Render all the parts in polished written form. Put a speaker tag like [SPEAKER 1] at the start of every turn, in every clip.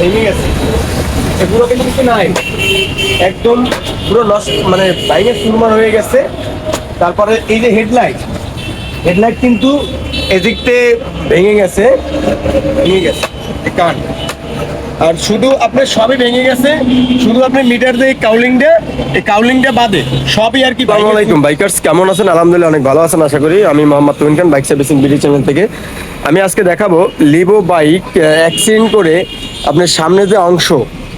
[SPEAKER 1] ভেঙে গেছে, এগুলো কিন্তু কিছু নাই, একদম পুরো নষ্ট, মানে বাইরে চুরমার হয়ে গেছে। তারপরে এই যে হেডলাইট, হেডলাইট কিন্তু এদিকতে ভেঙে গেছে, ভেঙে গেছে কাঠ। আর শুধু আপনার সবই ভেঙে গেছে, শুধু আপনি মিটার দিয়ে কাউলিংটা, এই কাউলিংটা বাদে সবই আর কি। আসসালামু আলাইকুম বাইকার্স, কেমন আছেন? আলহামদুলিল্লাহ অনেক ভালো আছেন আশা করি। আমি মোহাম্মদ তুহিন খান, বাইক সার্ভিসিং বিডি চ্যানেল থেকে। আমি আজকে দেখাবো লিভো বাইক অ্যাক্সিডেন্ট করে আপনার সামনে যে অংশ,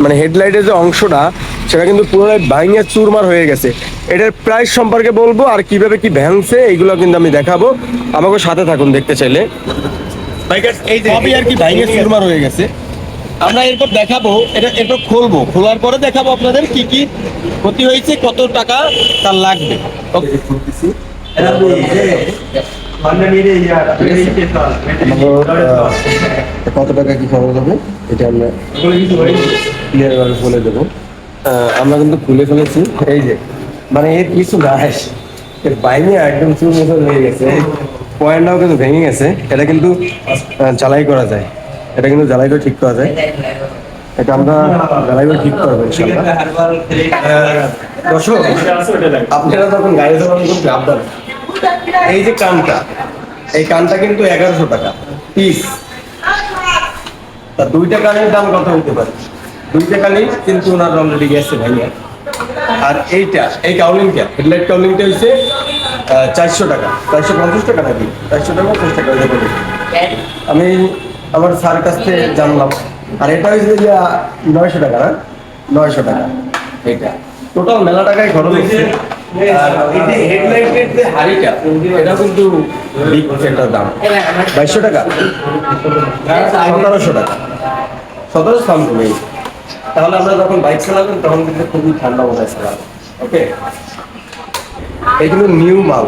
[SPEAKER 1] মানে হেডলাইটের যে অংশটা, সেটা কিন্তু পুরোটাই ভাঙে চুরমার হয়ে গেছে। এটার প্রাইস সম্পর্কে বলবো আর কিভাবে কি ভ্যাংছে এইগুলো কিন্তু আমি দেখাবো। আমাকে সাথে থাকুন দেখতে চাইলে। বাইকার্স এই যে সবই আর কি ভাঙে চুরমার হয়ে গেছে। আমরা এরপর দেখাবো, এটা খুলবো, খোলার পরে দেখাবো আপনাদের কি কি ক্ষতি হয়েছে, কত টাকা তার লাগবে। কত টাকা কি খরচ হবে এটা আমরা ক্লিয়ার ভাবে বলে দেবো। আমরা কিন্তু খুলে ফেলেছি, এই যে মানে এর কিছু নাই, এর বাইরে একদম চুর মতন হয়ে গেছে, পয়েন্টটাও কিন্তু ভেঙে গেছে। এটা কিন্তু জ্বালাই করা যায়, এটা কিন্তু জ্বালাই করে ঠিক করা যায়, এটা আমরা জ্বালাই করে ঠিক করবো ইনশাআল্লাহ। দর্শক, আপনারা যখন গাড়ি চালান কিন্তু আপনার এই যে কানটা, এই কানটা কিন্তু 1100 টাকা পিস। তা দুইটা কানের দাম কত হইতে পারে? দুইটা কানই কিন্তু ওনার অলরেডি গেছে ভাইয়া। আর এইটা, এই কাউলিংটা, হেডলাইট কাউলিংটা হচ্ছে 400 টাকা, 450 টাকা নাকি 400 টাকা 50 টাকা হইতে পারে। আমি আমার স্যার কাছ থেকে জানলাম। আর এটা হচ্ছে যে 900 টাকা, না 900 টাকা এইটা। টোটাল মেলা টাকায় খরচ হচ্ছে। আর এই যে হেডলাইটের যে হাড়িটা, এটা কিন্তু বিগ একটা দাম, 2200 টাকা, 1700 টাকা, 1700 সামথিং। তাহলে আমরা যখন বাইক চালাবেন তখন কিন্তু খুবই ঠান্ডা মাথায় চালাবো। ওকে, এগুলো নিউ মাল,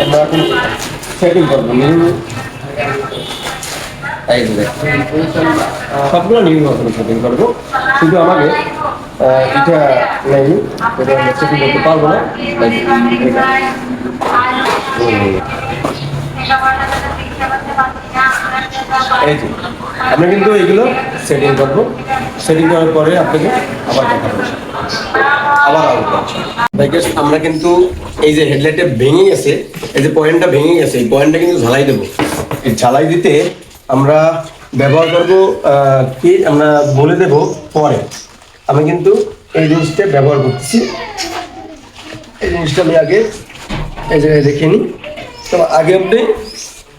[SPEAKER 1] আমরা এখন সেটিং করবো নিউ, সবগুলো নিউ মতন সেটিং করবো। শুধু আমাকে এটা নেই, এটা সেটিং করতে পারবো না। এই যে আমরা কিন্তু এইগুলো সেটিং করবো, সেটিং করার পরে আপনাকে আবার দেখা হবে, আবার আমরা কিন্তু এই যে হেডলাইটটা ভেঙে গেছে, এই যে পয়েন্টটা ভেঙে গেছে, এই পয়েন্টটা কিন্তু ঝালাই দেবো। এই ঝালাই দিতে আমরা ব্যবহার করবো কি আমরা বলে দেব পরে। আমি কিন্তু এই জিনিসটা ব্যবহার করতেছি, এই জিনিসটা আমি আগে এই জায়গায় দেখে নিই। তো আগে আপনি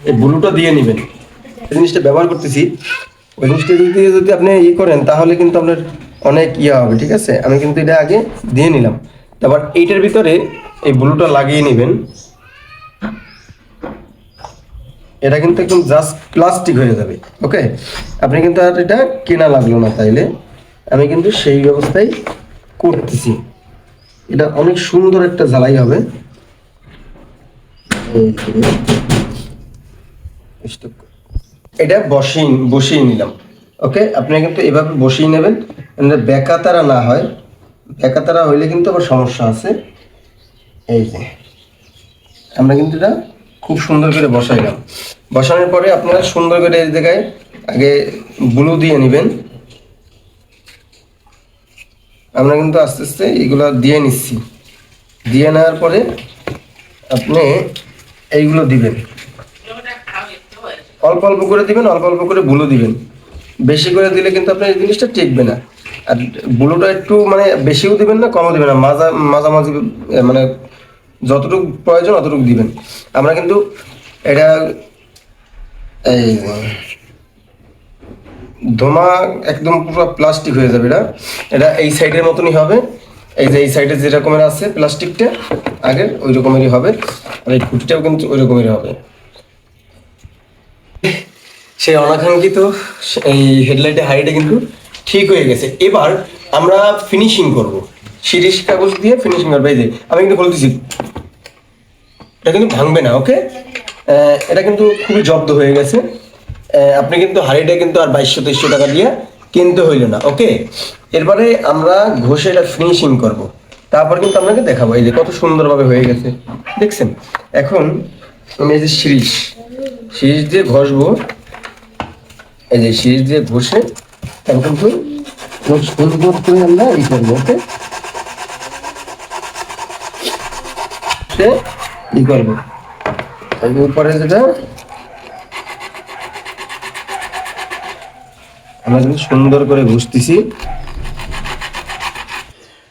[SPEAKER 1] এই ব্লুটা দিয়ে নেবেন, এই জিনিসটা ব্যবহার করতেছি। ওই জিনিসটা যদি আপনি করেন তাহলে কিন্তু আপনার অনেক হবে, ঠিক আছে? আমি কিন্তু এটা আগে দিয়ে নিলাম। তারপর এইটার ভিতরে এই ব্লুটা লাগিয়ে নেবেন। এটা কিন্তু একদম জাস্ট প্লাস্টিক হয়ে যাবে। ওকে, আপনি কিন্তু আর এটা কেনা লাগলো না, তাইলে আমি কিন্তু সেই ব্যবস্থায় করতেছি। এটা অনেক সুন্দর একটা জ্বালাই হবে। এটা বসিয়ে নিলাম। ওকে, আপনি কিন্তু এভাবে বসিয়ে নেবেন, বেকাতারা না হয়। বেকাতারা হইলে কিন্তু আবার সমস্যা আছে। এই যে আমরা কিন্তু এটা খুব সুন্দর করে বসাইলাম। বসানোর পরে আপনারা সুন্দর করে এই জায়গায় আগে ব্লু দিয়ে নেবেন। আমরা কিন্তু আস্তে আস্তে এগুলো দিয়ে নিচ্ছি। দিয়ে নেওয়ার পরে আপনি এইগুলো দিবেন, অল্প অল্প করে দিবেন, অল্প অল্প করে ব্লু দিবেন। বেশি করে দিলে কিন্তু আপনার এই জিনিসটা টিকবে না। আর ব্লুটা একটু মানে বেশিও দিবেন না, কমও দিবেন না, মাঝামাঝি, মানে যতটুকু প্রয়োজন অতটুকু দিবেন। আমরা কিন্তু এটা এই ধোঁয়া একদম পুরো প্লাস্টিক হয়ে যাবে। এটা এই সাইডের মতনই হবে। এই যে এই সাইডে যে রকমের আছে প্লাস্টিকটা আগের, ওই রকমেরই হবে। আর এই খুঁটিটাও কিন্তু ওই রকমেরই হবে। সেই অনাকাঙ্ক্ষিত এই হেডলাইটের হাইটে কিন্তু ঠিক হয়ে গেছে। এবার আমরা ফিনিশিং করব, শিরিষ কাগজ দিয়ে ফিনিশিং করবো। এই যে আমি কিন্তু বলতেছি, এটা কিন্তু ভাঙবে না। ওকে, এটা কিন্তু খুবই জব্দ হয়ে গেছে। আপনি কিন্তু হাড়িটা কিন্তু আর 2200-2300 টাকা দিয়ে কিনতে হইল না। ওকে, এরপরে আমরা ঘষে এটা ফিনিশিং করব, তারপর কিন্তু আপনাকে দেখাবো। এই যে কত সুন্দরভাবে হয়ে গেছে, দেখছেন? এখন আমি এই যে শিরিষ সিরিজ দিয়ে ঘষবো, এই যে সিরিজ দিয়ে ঘষে তারপর কিন্তু খুব সুন্দর করে আমরা এই করবো। ওকে, ই করবো উপরে যেটা আমরা কিন্তু সুন্দর করে ঘষতেছি।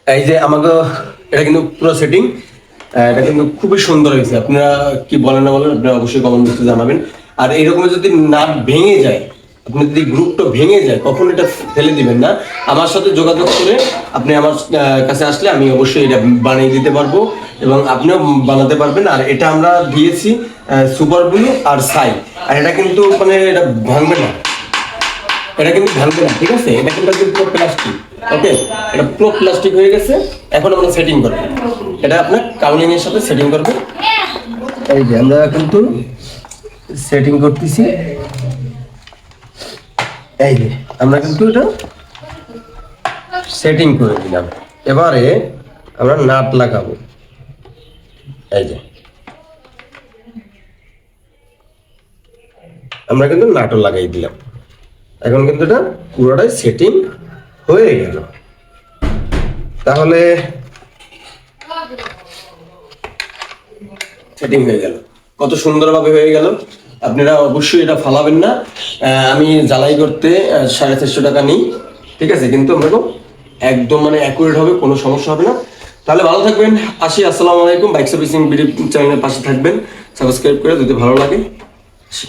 [SPEAKER 1] এই যে আমাকে এটা কিন্তু পুরো সেটিং, এটা কিন্তু খুবই সুন্দর হয়েছে। আপনারা কি বলেন না বলেন, আপনারা অবশ্যই কমেন্ট বক্সে জানাবেন। আর এইরকম যদি নাট ভেঙে যায়, আপনি যদি গ্রুপটা ভেঙে যায়, কখন এটা ফেলে দিবেন না, আমার সাথে যোগাযোগ করে আপনি আমার কাছে আসলে আমি অবশ্যই এটা বানিয়ে দিতে পারবো এবং আপনিও বানাতে পারবেন। আর এটা আমরা দিয়েছি সুপার ব্লু আর সাই, আর এটা কিন্তু মানে এটা ভাঙবে না, এটা কিন্তু ভাঙবে না, ঠিক আছে? এটা কিন্তু পুরো প্লাস্টিক। ওকে, এটা পুরো প্লাস্টিক হয়ে গেছে। এখন আমরা সেটিং করবো, এটা আপনার কাউলিং এর সাথে সেটিং করবো। এই যে আমরা কিন্তু সেটিং করতেছি, এই যে আমরা কিন্তু এটা সেটিং করে দিলাম। এবারে আমরা নাট লাগাবো, এই যে আমরা কিন্তু নাটও লাগাই দিলাম। এখন কিন্তু এটা পুরোটাই সেটিং হয়ে গেল। তাহলে সেটিং হয়ে গেল, কত সুন্দরভাবে হয়ে গেল। আপনারা অবশ্যই এটা ফালাবেন না। আমি জ্বালাই করতে 450 টাকা নিই, ঠিক আছে? কিন্তু আমরা একদম মানে অ্যাকুরেট হবে, কোনো সমস্যা হবে না। তাহলে ভালো থাকবেন, আসি। আসসালামু আলাইকুম। বাইক সার্ভিসিং চ্যানেলের পাশে থাকবেন, সাবস্ক্রাইব করে যদি ভালো লাগে আসি।